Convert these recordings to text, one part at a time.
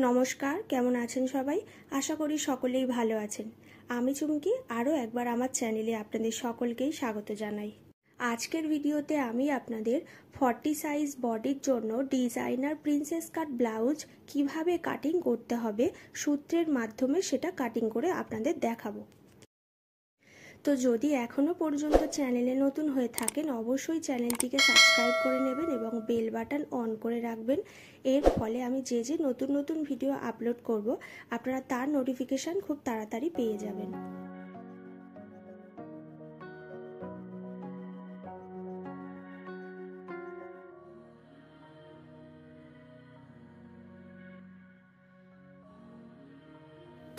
নমস্কার, কেমন আছেন সবাই? আশা করি সকলেই ভালো আছেন। আমি চুমকি আরও একবার আমার চ্যানেলে আপনাদের সকলকেই স্বাগত জানাই। আজকের ভিডিওতে আমি আপনাদের 40 সাইজ বডির জন্য ডিজাইনার প্রিন্সেস কাট ব্লাউজ কিভাবে কাটিং করতে হবে সূত্রের মাধ্যমে সেটা কাটিং করে আপনাদের দেখাবো। তো যদি এখনও পর্যন্ত চ্যানেলে নতুন হয়ে থাকেন অবশ্যই চ্যানেলটিকে সাবস্ক্রাইব করে নেবেন এবং বেল বাটন অন করে রাখবেন। এর ফলে আমি যে নতুন নতুন ভিডিও আপলোড করব আপনারা তার নোটিফিকেশান খুব তাড়াতাড়ি পেয়ে যাবেন।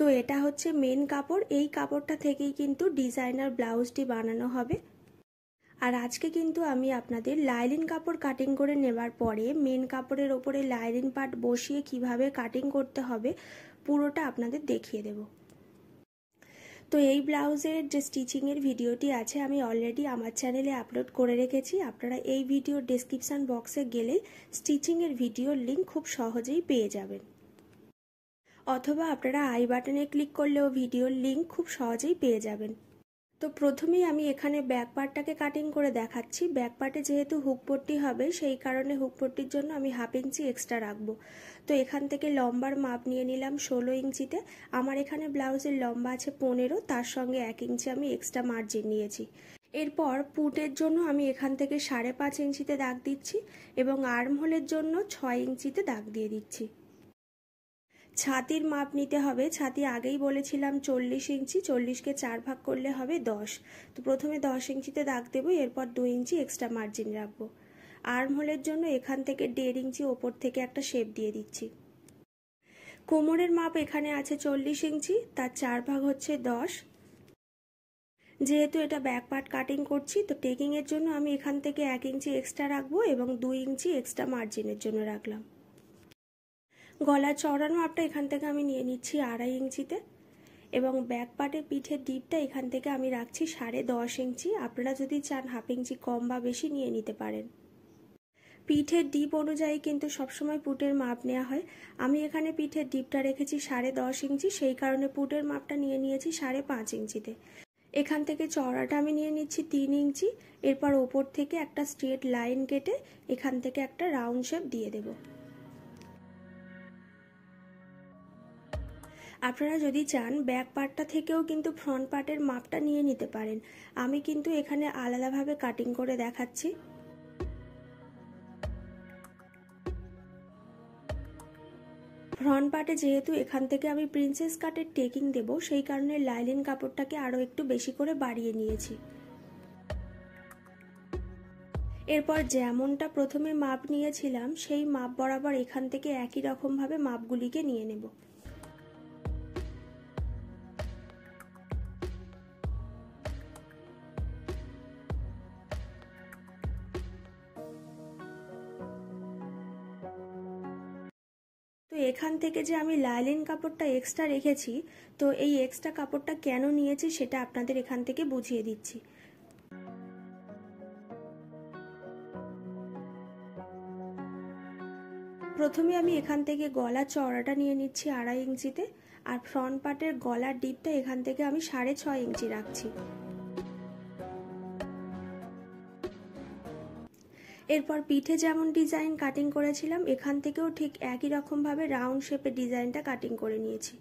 তো এটা হচ্ছে মেন কাপড়, এই কাপড়টা থেকেই কিন্তু ডিজাইনার ব্লাউজটি বানানো হবে। আর আজকে কিন্তু আমি আপনাদের লাইলিন কাপড় কাটিং করে নেবার পরে মেন কাপড়ের ওপরে লাইলিন পার্ট বসিয়ে কিভাবে কাটিং করতে হবে পুরোটা আপনাদের দেখিয়ে দেব। তো এই ব্লাউজের যে স্টিচিংয়ের ভিডিওটি আছে আমি অলরেডি আমার চ্যানেলে আপলোড করে রেখেছি। আপনারা এই ভিডিওর ডেসক্রিপশান বক্সে গেলেই স্টিচিংয়ের ভিডিওর লিঙ্ক খুব সহজেই পেয়ে যাবেন, অথবা আপনারা আই বাটনে ক্লিক করলেও ভিডিওর লিঙ্ক খুব সহজেই পেয়ে যাবেন। তো প্রথমেই আমি এখানে ব্যাক পার্টটাকে কাটিং করে দেখাচ্ছি। ব্যাক পার্টে যেহেতু হুক পট্টি হবে সেই কারণে হুক পট্টির জন্য আমি 1/2 ইঞ্চি এক্সট্রা রাখবো। তো এখান থেকে লম্বার মাপ নিয়ে নিলাম 16 ইঞ্চিতে। আমার এখানে ব্লাউজের লম্বা আছে 15, তার সঙ্গে 1 ইঞ্চি আমি এক্সট্রা মার্জিন নিয়েছি। এরপর পুটের জন্য আমি এখান থেকে 5.5 ইঞ্চিতে দাগ দিচ্ছি এবং আর্ম হোলের জন্য 6 ইঞ্চিতে দাগ দিয়ে দিচ্ছি। ছাতির মাপ নিতে হবে। ছাতি আগেই বলেছিলাম 40 ইঞ্চি, 40কে 4 ভাগ করলে হবে 10। তো প্রথমে 10 ইঞ্চিতে দাগ দেবো, এরপর 2 ইঞ্চি এক্সট্রা মার্জিন রাখবো। আর্ম হোলের জন্য এখান থেকে 1.5 ইঞ্চি ওপর থেকে একটা শেপ দিয়ে দিচ্ছি। কোমরের মাপ এখানে আছে 40 ইঞ্চি, তার 4 ভাগ হচ্ছে 10। যেহেতু এটা ব্যাক পার্ট কাটিং করছি তো টেকিংয়ের জন্য আমি এখান থেকে 1 ইঞ্চি এক্সট্রা রাখবো এবং 2 ইঞ্চি এক্সট্রা মার্জিনের জন্য রাখলাম। গলার চওড়ার মাপটা এখান থেকে আমি নিয়ে নিচ্ছি 2.5 ইঞ্চিতে এবং ব্যাক পার্টের পিঠের ডিপটা এখান থেকে আমি রাখছি 10.5 ইঞ্চি। আপনারা যদি চান 1/2 ইঞ্চি কম বা বেশি নিয়ে নিতে পারেন। পিঠের ডিপ অনুযায়ী কিন্তু সবসময় পুটের মাপ নেওয়া হয়। আমি এখানে পিঠের ডিপটা রেখেছি 10.5 ইঞ্চি, সেই কারণে পুটের মাপটা নিয়ে নিয়েছি 5.5 ইঞ্চিতে। এখান থেকে চওড়াটা আমি নিয়ে নিচ্ছি 3 ইঞ্চি। এরপর ওপর থেকে একটা স্ট্রেট লাইন কেটে এখান থেকে একটা রাউন্ড শেপ দিয়ে দেব। আপনারা যদি চান ব্যাক পার্টটা থেকেও কিন্তু ফ্রন্ট পার্টের মাপটা নিয়ে নিতে পারেন। আমি কিন্তু এখানে আলাদাভাবে কাটিং করে দেখাচ্ছি। ফ্রন্ট পার্টে যেহেতু এখান থেকে আমি প্রিন্সেস কাটের টেকিং দেব সেই কারণে লাইলিন কাপড়টাকে আরও একটু বেশি করে বাড়িয়ে নিয়েছি। এরপর যেমনটা প্রথমে মাপ নিয়েছিলাম সেই মাপ বরাবর এখান থেকে একই রকমভাবে মাপগুলিকে নিয়ে নেব। তো এখান থেকে যে আমি লাইলিন কাপড়টা এক্সট্রা রেখেছি, তো এই এক্সট্রা কাপড়টা কেন নিয়েছি সেটা আপনাদের এখান থেকে বুঝিয়ে দিচ্ছি। প্রথমে আমি এখান থেকে গলার চওড়াটা নিয়ে নিচ্ছি 2.5 ইঞ্চিতে আর ফ্রন্ট পার্টের গলার ডিপটা এখান থেকে আমি 6.5 ইঞ্চি রাখছি। এরপর পিঠে যেমন ডিজাইন কাটিং করেছিলাম এখান থেকেও ঠিক একই রকমভাবে রাউন্ড শেপের ডিজাইনটা কাটিং করে নিয়েছি।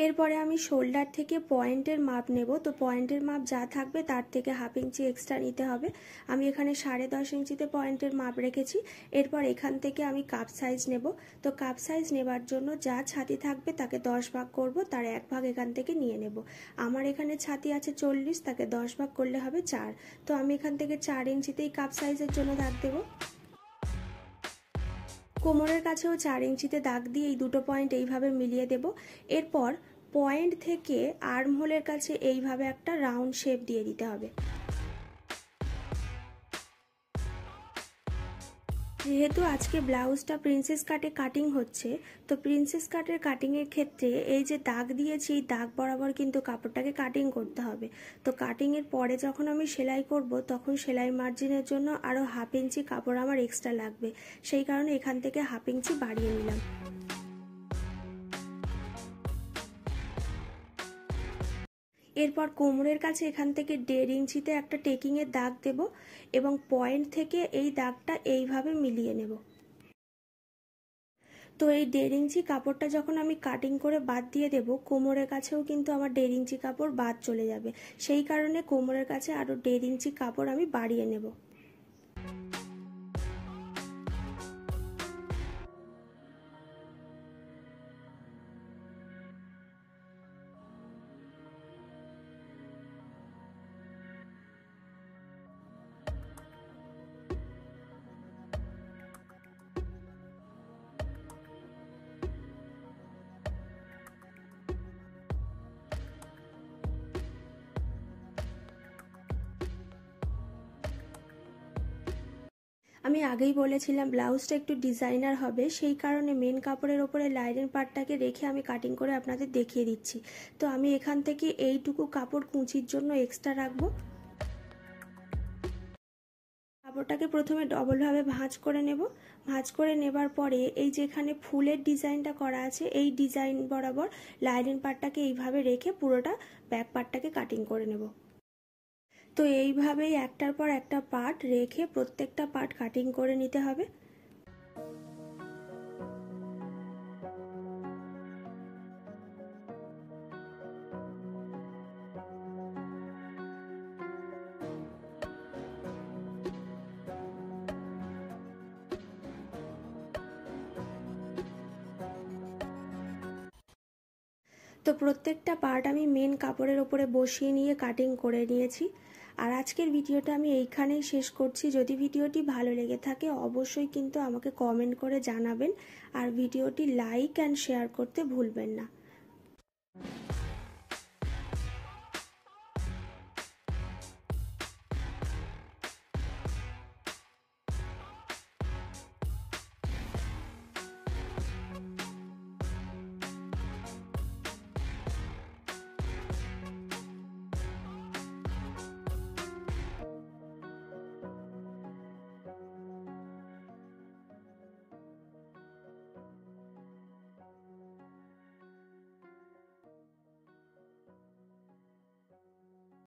এরপরে আমি শোল্ডার থেকে পয়েন্টের মাপ নেব। তো পয়েন্টের মাপ যা থাকবে তার থেকে 1/2 ইঞ্চি এক্সট্রা নিতে হবে। আমি এখানে 10.5 ইঞ্চিতে পয়েন্টের মাপ রেখেছি। এরপর এখান থেকে আমি কাপ সাইজ নেব। তো কাপ সাইজ নেবার জন্য যা ছাতি থাকবে তাকে 10 ভাগ করব, তার 1 ভাগ এখান থেকে নিয়ে নেব। আমার এখানে ছাতি আছে 40, তাকে 10 ভাগ করলে হবে 4। তো আমি এখান থেকে 4 ইঞ্চিতেই কাপ সাইজের জন্য দাগ দেব। কোমরের কাছেও 4 ইঞ্চিতে দাগ দিয়ে এই দুটো পয়েন্ট এইভাবে মিলিয়ে দেব। এরপর পয়েন্ট থেকে আর্ম হোলের কাছে এইভাবে একটা রাউন্ড শেপ দিয়ে দিতে হবে। যেহেতু আজকে ব্লাউজটা প্রিন্সেস কাটে কাটিং হচ্ছে, তো প্রিন্সেস কাটের কাটিংয়ের ক্ষেত্রে এই যে দাগ দিয়েছি, এই দাগ বরাবর কিন্তু কাপড়টাকে কাটিং করতে হবে। তো কাটিংয়ের পরে যখন আমি সেলাই করব, তখন সেলাই মার্জিনের জন্য আরও 1/2 ইঞ্চি কাপড় আমার এক্সট্রা লাগবে, সেই কারণে এখান থেকে 1/2 ইঞ্চি বাড়িয়ে নিলাম। এরপর কোমরের কাছে এখান থেকে 1.5 ইঞ্চিতে একটা টেকিংয়ের দাগ দেব এবং পয়েন্ট থেকে এই দাগটা এইভাবে মিলিয়ে নেব। তো এই 1.5 ইঞ্চি কাপড়টা যখন আমি কাটিং করে বাদ দিয়ে দেব, কোমরের কাছেও কিন্তু আমার 1.5 ইঞ্চি কাপড় বাদ চলে যাবে, সেই কারণে কোমরের কাছে আরও 1.5 ইঞ্চি কাপড় আমি বাড়িয়ে নেব। আমি আগেই বলেছিলাম ব্লাউজটা একটু ডিজাইনার হবে, সেই কারণে মেন কাপড়ের ওপরে লাইনিং পার্টটাকে রেখে আমি কাটিং করে আপনাদের দেখিয়ে দিচ্ছি। তো আমি এখান থেকে এইটুকু কাপড় কুঁচির জন্য এক্সট্রা রাখবো। কাপড়টাকে প্রথমে ডবলভাবে ভাঁজ করে নেব। ভাঁজ করে নেবার পরে এই যেখানে ফুলের ডিজাইনটা করা আছে, এই ডিজাইন বরাবর লাইনিং পার্টটাকে এইভাবে রেখে পুরোটা ব্যাক পার্টটাকে কাটিং করে নেব। তো এইভাবেই একটার পর একটা পার্ট রেখে প্রত্যেকটা পার্ট কাটিং করে নিতে হবে। তো প্রত্যেকটা পার্ট আমি মেন কাপড়ের ওপরে বসিয়ে নিয়ে কাটিং করে নিয়েছি। আর আজকের ভিডিওটা আমি এইখানেই শেষ করছি। যদি ভিডিওটি ভালো লেগে থাকে অবশ্যই কিন্তু আমাকে কমেন্ট করে জানাবেন, আর ভিডিওটি লাইক অ্যান্ড শেয়ার করতে ভুলবেন না।